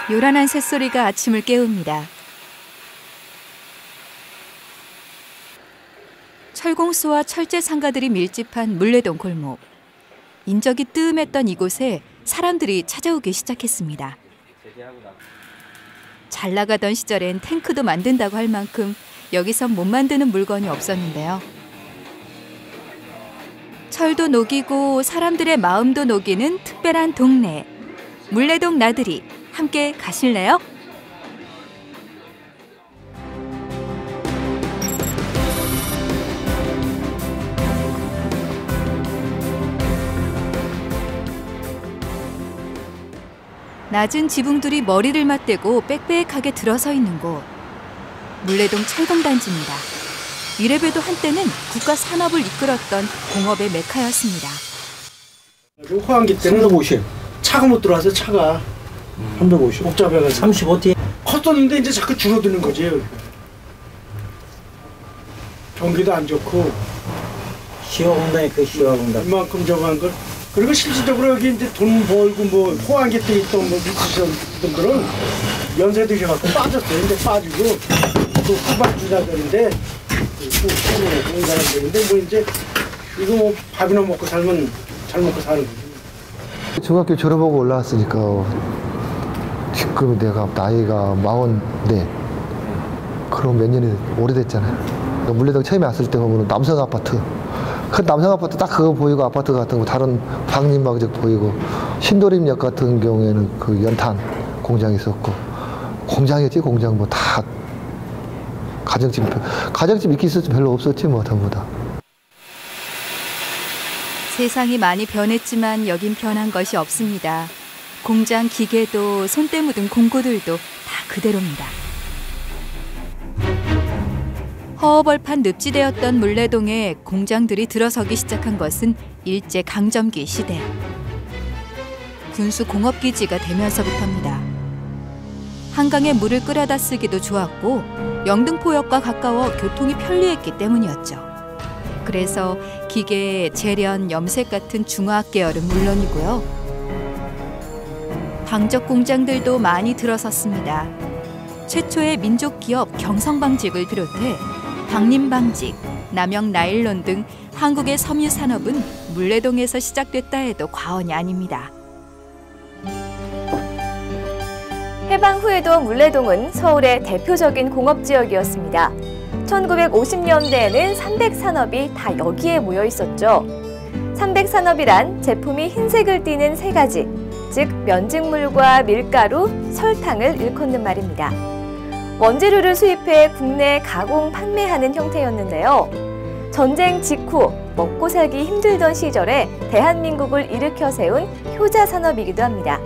요란한 새소리가 아침을 깨웁니다. 철공소와 철제 상가들이 밀집한 물레동 골목. 인적이 뜸했던 이곳에 사람들이 찾아오기 시작했습니다. 잘 나가던 시절엔 탱크도 만든다고 할 만큼 여기선 못 만드는 물건이 없었는데요. 철도 녹이고 사람들의 마음도 녹이는 특별한 동네. 물레동 나들이 함께 가실래요? 낮은 지붕들이 머리를 맞대고 빽빽하게 들어서 있는 곳. 물레동 철공단지입니다. 이래봬도 한때는 국가 산업을 이끌었던 공업의 메카였습니다. 호황기 때는 350. 차가 못 들어와서 차가 350. 복잡해가지고 35T. 컸었는데 이제 자꾸 줄어드는 거지. 경기도 안 좋고 시화공단이 그 시화공단. 이만큼 저거 한 걸. 그리고 실질적으로 여기 이제 돈 벌고 뭐 호황기 때 있던 뭐 미치던 분들은 연세 드셔갖고 빠졌어요. 이제 빠지고 또 후반 주자들인데 또 그런 사람들인데 뭐 이제 이거 뭐 밥이나 먹고 살면 잘 먹고 사는 거지. 중학교 졸업하고 올라왔으니까 지금 내가 나이가 44. 그럼 몇 년이 오래됐잖아요. 물레동 처음에 왔을 때 보면 남성 아파트. 그 남성 아파트 딱 그거 보이고 아파트 같은 거 다른 방림방적 보이고 신도림역 같은 경우에는 그 연탄 공장이 있었고 공장이었지 공장 뭐 다 가정집 있기 있었지 별로 없었지 뭐 전부 다. 세상이 많이 변했지만 여긴 변한 것이 없습니다. 공장 기계도 손때 묻은 공고들도 다 그대로입니다. 허허벌판 늪지대였던 물레동에 공장들이 들어서기 시작한 것은 일제강점기 시대. 군수공업기지가 되면서부터입니다. 한강에 물을 끌어다 쓰기도 좋았고 영등포역과 가까워 교통이 편리했기 때문이었죠. 그래서 기계, 재련, 염색 같은 중화학 계열은 물론이고요. 방적 공장들도 많이 들어섰습니다. 최초의 민족기업 경성방직을 비롯해 방림방직, 남영 나일론 등 한국의 섬유 산업은 물레동에서 시작됐다 해도 과언이 아닙니다. 해방 후에도 물레동은 서울의 대표적인 공업지역이었습니다. 1950년대에는 삼백산업이 다 여기에 모여 있었죠. 삼백산업이란 제품이 흰색을 띠는 세 가지, 즉 면직물과 밀가루, 설탕을 일컫는 말입니다. 원재료를 수입해 국내 가공 판매하는 형태였는데요. 전쟁 직후 먹고 살기 힘들던 시절에 대한민국을 일으켜 세운 효자 산업이기도 합니다.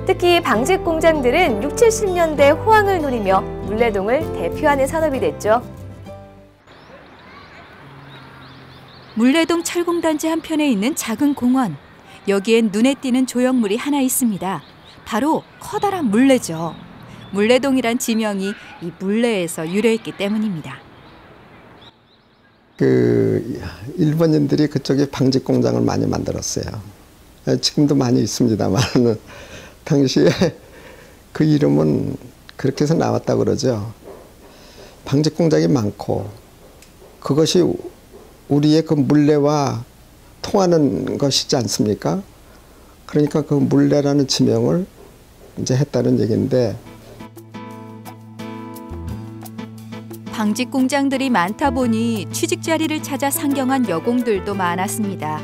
특히 방직 공장들은 60, 70년대 호황을 누리며 물레동을 대표하는 산업이 됐죠. 물레동 철공단지 한편에 있는 작은 공원. 여기엔 눈에 띄는 조형물이 하나 있습니다. 바로 커다란 물레죠. 물레동이란 지명이 이 물레에서 유래했기 때문입니다. 일본인들이 그쪽에 방직 공장을 많이 만들었어요. 지금도 많이 있습니다만 당시에 그 이름은 그렇게 해서 나왔다고 그러죠. 방직 공장이 많고 그것이 우리의 그 물레와 통하는 것이지 않습니까? 그러니까 그 물레라는 지명을 이제 했다는 얘기인데, 방직 공장들이 많다 보니 취직 자리를 찾아 상경한 여공들도 많았습니다.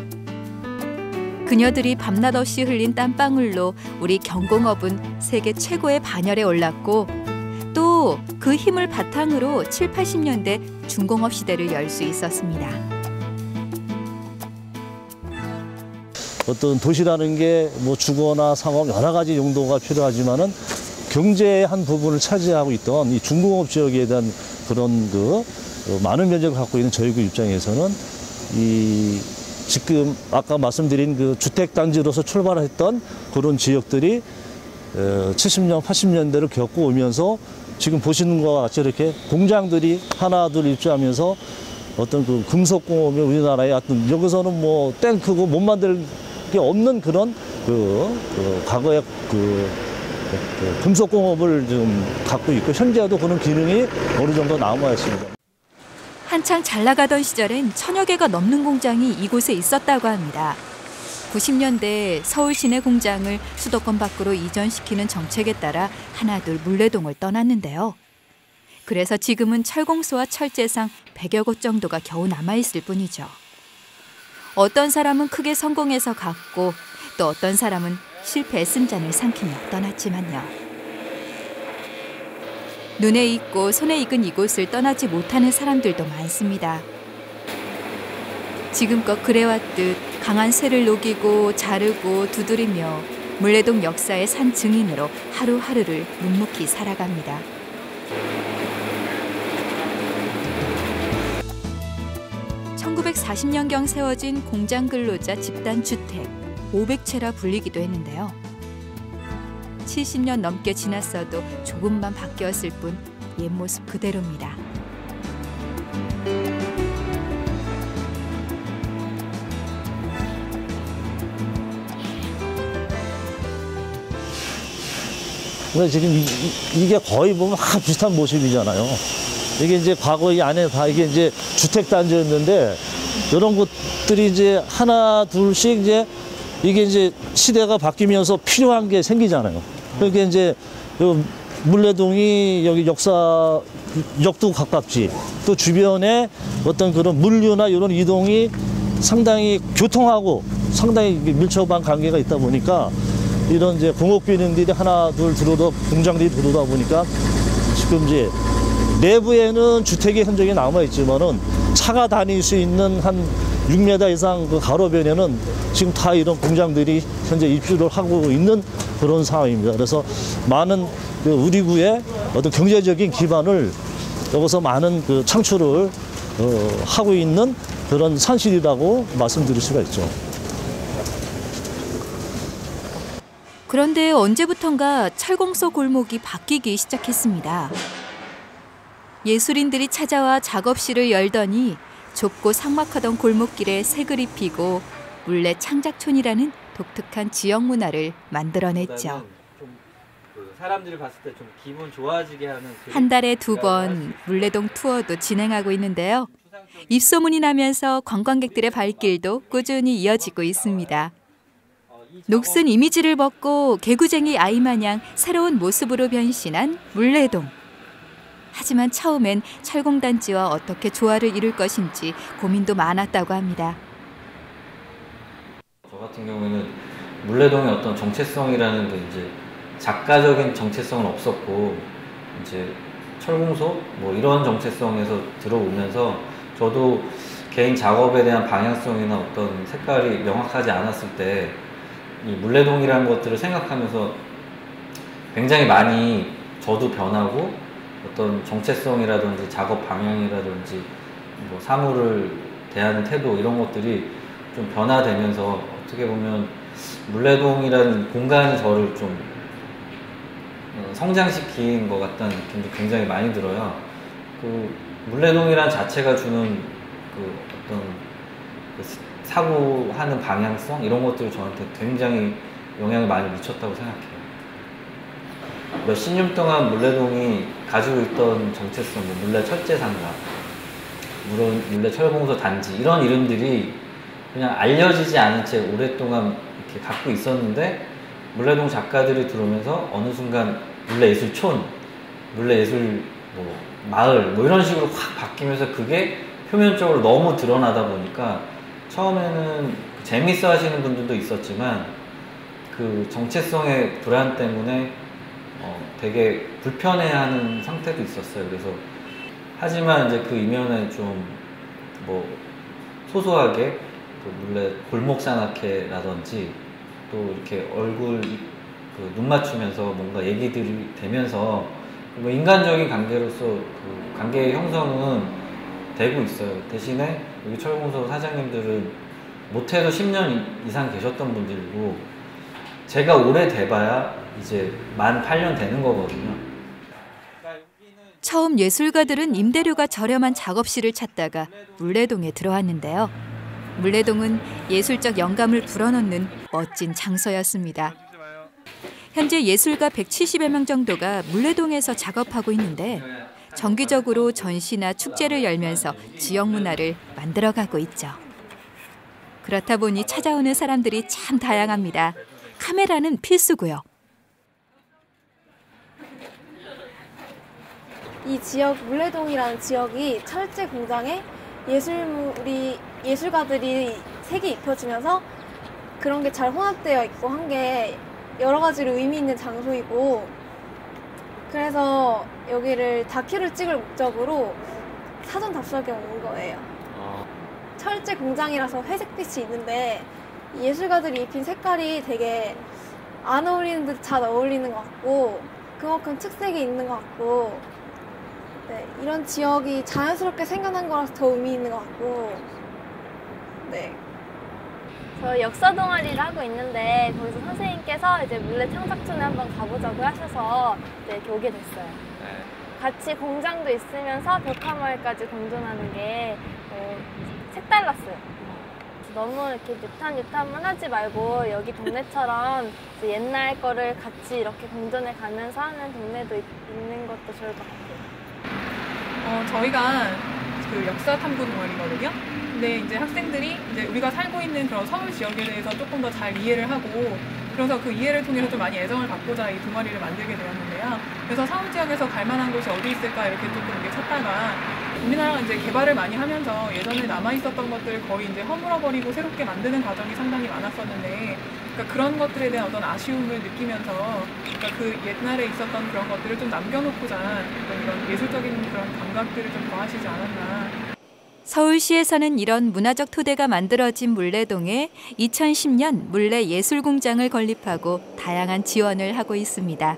그녀들이 밤낮 없이 흘린 땀방울로 우리 경공업은 세계 최고의 반열에 올랐고 또 그 힘을 바탕으로 7, 80년대 중공업 시대를 열 수 있었습니다. 어떤 도시라는 게 뭐 주거나 상업 여러 가지 용도가 필요하지만은 경제의 한 부분을 차지하고 있던 이 중공업 지역에 대한 그런 많은 면적을 갖고 있는 저희 그 입장에서는 이 지금 아까 말씀드린 그 주택단지로서 출발했던 그런 지역들이 70년, 80년대를 겪고 오면서 지금 보시는 것과 같이 이렇게 공장들이 하나 둘 입주하면서 어떤 그 금속공업이 우리나라에 어떤 여기서는 뭐 땡크고 못 만들 게 없는 그런 과거의 금속공업을 좀 갖고 있고 현재도 그런 기능이 어느 정도 남아 있습니다. 한창 잘 나가던 시절엔 1000여 개가 넘는 공장이 이곳에 있었다고 합니다. 90년대 서울 시내 공장을 수도권 밖으로 이전시키는 정책에 따라 하나둘 물레동을 떠났는데요. 그래서 지금은 철공소와 철제상 100여 곳 정도가 겨우 남아있을 뿐이죠. 어떤 사람은 크게 성공해서 갔고 또 어떤 사람은 실패의 쓴잔을 삼키며 떠났지만요. 눈에 익고 손에 익은 이곳을 떠나지 못하는 사람들도 많습니다. 지금껏 그래왔듯 강한 쇠를 녹이고 자르고 두드리며 물레동 역사의 산 증인으로 하루하루를 묵묵히 살아갑니다. (1940년경) 세워진 공장 근로자 집단 주택 500채라 불리기도 했는데요. 70년 넘게 지났어도 조금만 바뀌었을 뿐 옛 모습 그대로입니다. 근데 지금 이게 거의 보면 다 비슷한 모습이잖아요. 이게 이제 과거 이 안에 다 이게 이제 주택단지였는데 이런 것들이 이제 하나 둘씩 이게 이제 시대가 바뀌면서 필요한 게 생기잖아요. 그러니까 이제 물레동이 여기 역도 가깝지, 또 주변에 어떤 그런 물류나 이런 이동이 상당히 교통하고 상당히 밀접한 관계가 있다 보니까 이런 이제 공업 기능들이 하나 둘 들어오다 공장들이 들어오다 보니까 지금 이제 내부에는 주택의 흔적이 남아 있지만은 차가 다닐 수 있는 한 6m 이상 그 가로변에는 지금 다 이런 공장들이 현재 입주를 하고 있는 그런 상황입니다. 그래서 많은 우리 구의 어떤 경제적인 기반을 여기서 많은 그 창출을 하고 있는 그런 산실이라고 말씀드릴 수가 있죠. 그런데 언제부턴가 철공소 골목이 바뀌기 시작했습니다. 예술인들이 찾아와 작업실을 열더니 좁고 삭막하던 골목길에 색을 입히고 물레 창작촌이라는 독특한 지역 문화를 만들어냈죠. 사람들이 봤을 때 좀 기분 좋아지게 하는 한 달에 2번 물레동 투어도 진행하고 있는데요. 입소문이 나면서 관광객들의 발길도 꾸준히 이어지고 있습니다. 녹슨 이미지를 벗고 개구쟁이 아이 마냥 새로운 모습으로 변신한 물레동. 하지만 처음엔 철공단지와 어떻게 조화를 이룰 것인지 고민도 많았다고 합니다. 저 같은 경우에는 물레동의 어떤 정체성이라는 게 이제 작가적인 정체성은 없었고 이제 철공소 뭐 이런 정체성에서 들어오면서 저도 개인 작업에 대한 방향성이나 어떤 색깔이 명확하지 않았을 때 이 물레동이라는 것들을 생각하면서 굉장히 많이 저도 변하고 어떤 정체성이라든지 작업 방향이라든지 뭐 사물을 대하는 태도 이런 것들이 좀 변화되면서 어떻게 보면 물레동이라는 공간이 저를 좀 성장시킨 것 같다는 느낌도 굉장히 많이 들어요. 그 물레동이란 자체가 주는 그 어떤 그 사고하는 방향성 이런 것들이 저한테 굉장히 영향을 많이 미쳤다고 생각해요. 몇십 년 동안 물레동이 가지고 있던 정체성, 뭐 물레 철제상가, 물레 철공소 단지 이런 이름들이 그냥 알려지지 않은 채 오랫동안 이렇게 갖고 있었는데 물레동 작가들이 들어오면서 어느 순간 물레예술촌, 물레예술 뭐 마을 뭐 이런 식으로 확 바뀌면서 그게 표면적으로 너무 드러나다 보니까 처음에는 재밌어 하시는 분들도 있었지만 그 정체성의 불안 때문에 되게 불편해하는 상태도 있었어요. 그래서 하지만 이제 그 이면에 좀 뭐 소소하게 그 물레 골목산악회라든지 또 이렇게 얼굴 그 눈 맞추면서 뭔가 얘기들이 되면서 뭐 인간적인 관계로서 그 관계의 형성은 되고 있어요. 대신에 여기 철공소 사장님들은 못해도 10년 이상 계셨던 분들이고 제가 오래 돼봐야 이제 만 8년 되는 거거든요. 처음 예술가들은 임대료가 저렴한 작업실을 찾다가 물레동에 들어왔는데요. 물레동은 예술적 영감을 불어넣는 멋진 장소였습니다. 현재 예술가 170여 명 정도가 물레동에서 작업하고 있는데 정기적으로 전시나 축제를 열면서 지역 문화를 만들어가고 있죠. 그렇다 보니 찾아오는 사람들이 참 다양합니다. 카메라는 필수고요. 이 지역 물레동이라는 지역이 철제 공장에 예술가들이 색이 입혀지면서 그런 게 잘 혼합되어 있고 한 게 여러 가지로 의미 있는 장소이고, 그래서 여기를 다큐를 찍을 목적으로 사전 답사하게 온 거예요. 철제 공장이라서 회색빛이 있는데 예술가들이 입힌 색깔이 되게 안 어울리는 듯 잘 어울리는 것 같고, 그만큼 특색이 있는 것 같고, 네, 이런 지역이 자연스럽게 생겨난 거라서 더 의미 있는 것 같고, 네. 저 역사 동아리를 하고 있는데 거기서 선생님께서 이제 물레 창작촌에 한번 가보자고 하셔서 이렇게 오게 됐어요. 같이 공장도 있으면서 벽화마을까지 공존하는 게 색달랐어요. 너무 이렇게 유탄만 하지 말고 여기 동네처럼 옛날 거를 같이 이렇게 공존해 가면서 하는 동네도 있는 것도 좋을 것 같아요. 저희가 그 역사 탐구 동아리거든요. 근데 이제 학생들이 이제 우리가 살고 있는 그런 서울 지역에 대해서 조금 더 잘 이해를 하고, 그래서 그 이해를 통해서 좀 많이 애정을 갖고자 이 동아리를 만들게 되었는데요. 그래서 서울 지역에서 갈 만한 곳이 어디 있을까 이렇게 조금 이렇게 찾다가 우리나라가 이제 개발을 많이 하면서 예전에 남아있었던 것들을 거의 이제 허물어버리고 새롭게 만드는 과정이 상당히 많았었는데, 그러니까 그런 것들에 대한 어떤 아쉬움을 느끼면서, 그러니까 그 옛날에 있었던 그런 것들을 좀 남겨놓고자 이런 예술적인 그런 감각들을 좀 더하시지 않았나. 서울시에서는 이런 문화적 토대가 만들어진 물레동에 2010년 물레예술공장을 건립하고 다양한 지원을 하고 있습니다.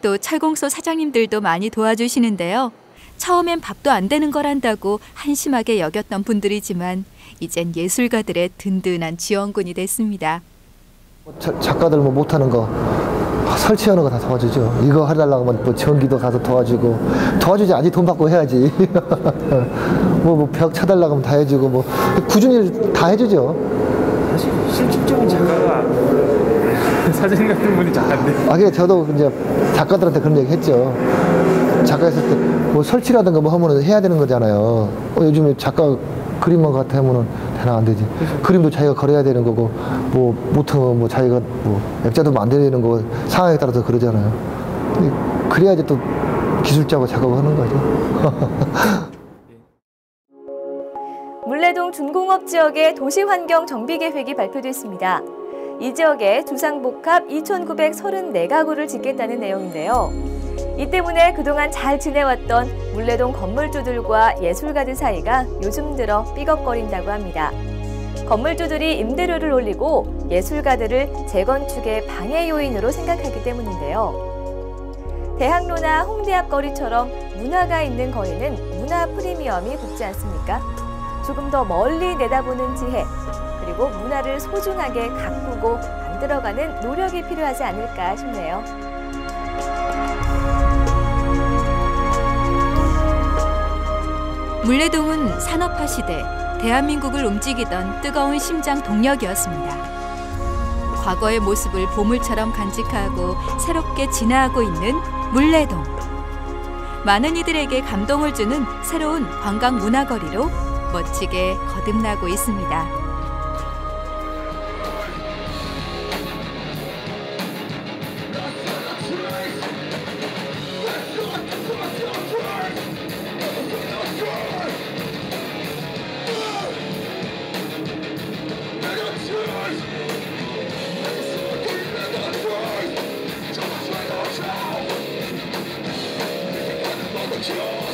또 철공소 사장님들도 많이 도와주시는데요. 처음엔 밥도 안 되는 거란다고 한심하게 여겼던 분들이지만 이젠 예술가들의 든든한 지원군이 됐습니다. 작가들 뭐 못하는 거 설치하는 거 다 도와주죠. 이거 해달라고 하면 뭐 전기도 가서 도와주지. 아니 돈 받고 해야지. 뭐 벽 쳐달라고 하면 다 해주고, 뭐 꾸준히 다 해주죠. 사실 실질적인 작가가 사장님 같은 분이 잘 안 돼요. 그게 저도 이제 작가들한테 그런 얘기 했죠. 작가 했을 때 뭐 설치라든가 뭐 하면은 해야 되는 거잖아요. 요즘에 작가 그림만 같아 하면은 대나 안 되지. 그림도 자기가 걸어야 되는 거고, 뭐 못하면 뭐 자기가 뭐 액자도 만들어야 되는 거, 상황에 따라서 그러잖아요. 그래야지 또 기술자고 작업하는 거죠. 물레동 준공업 지역의 도시환경 정비계획이 발표됐습니다. 이 지역에 주상복합 2,934가구를 짓겠다는 내용인데요. 이 때문에 그동안 잘 지내왔던 물레동 건물주들과 예술가들 사이가 요즘 들어 삐걱거린다고 합니다. 건물주들이 임대료를 올리고 예술가들을 재건축의 방해 요인으로 생각하기 때문인데요. 대학로나 홍대 앞 거리처럼 문화가 있는 거리는 문화 프리미엄이 붙지 않습니까? 조금 더 멀리 내다보는 지혜, 그리고 문화를 소중하게 가꾸고 만들어가는 노력이 필요하지 않을까 싶네요. 물레동은 산업화 시대 대한민국을 움직이던 뜨거운 심장 동력이었습니다. 과거의 모습을 보물처럼 간직하고 새롭게 진화하고 있는 물레동. 많은 이들에게 감동을 주는 새로운 관광 문화거리로 멋지게 거듭나고 있습니다. Sure.